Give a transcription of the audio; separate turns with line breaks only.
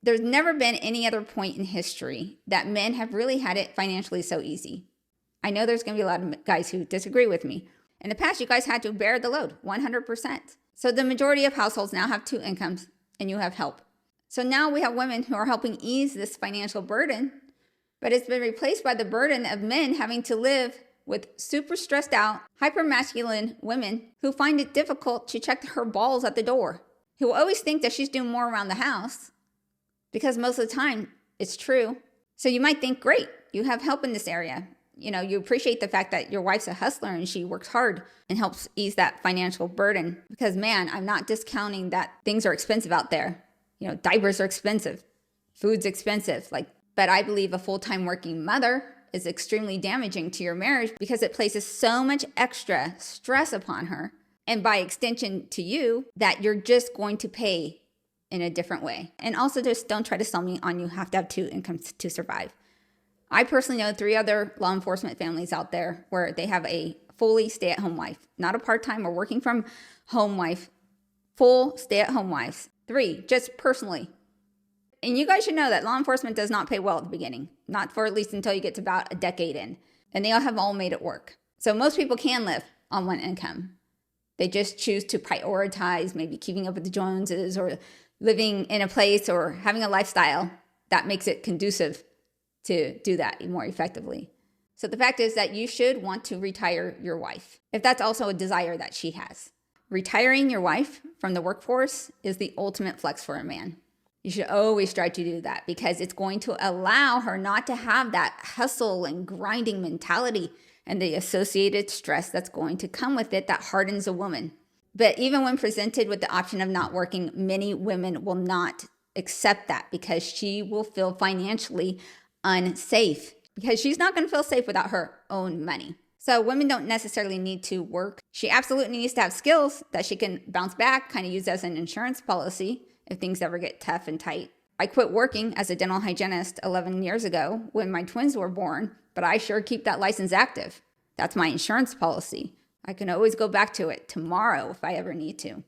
There's never been any other point in history that men have really had it financially so easy. I know there's going to be a lot of guys who disagree with me. In the past, you guys had to bear the load 100%. So the majority of households now have 2 incomes and you have help. So now we have women who are helping ease this financial burden, but it's been replaced by the burden of men having to live with super stressed out, hyper-masculine women who find it difficult to check her balls at the door, who always think that she's doing more around the house because most of the time it's true. So you might think, great, you have help in this area. You know, you appreciate the fact that your wife's a hustler and she works hard and helps ease that financial burden. Because man, I'm not discounting that things are expensive out there. You know, diapers are expensive, food's expensive. But I believe a full-time working mother is extremely damaging to your marriage because it places so much extra stress upon her, and by extension to you, that you're just going to pay in a different way. And also just don't try to sell me on you have to have 2 incomes to survive. I personally know 3 other law enforcement families out there where they have a fully stay-at-home wife, not a part-time or working from home wife, full stay-at-home wives. 3, just personally. And you guys should know that law enforcement does not pay well at the beginning, not for at least until you get to about a decade in. And they all have made it work. So most people can live on 1 income. They just choose to prioritize maybe keeping up with the Joneses or living in a place or having a lifestyle that makes it conducive to do that more effectively. So the fact is that you should want to retire your wife, if that's also a desire that she has. Retiring your wife from the workforce is the ultimate flex for a man. You should always try to do that because it's going to allow her not to have that hustle and grinding mentality and the associated stress that's going to come with it that hardens a woman. But even when presented with the option of not working, many women will not accept that because she will feel financially unsafe because she's not going to feel safe without her own money. So women don't necessarily need to work. She absolutely needs to have skills that she can bounce back, kind of use as an insurance policy if things ever get tough and tight. I quit working as a dental hygienist 11 years ago when my twins were born, but I sure keep that license active. That's my insurance policy. I can always go back to it tomorrow if I ever need to.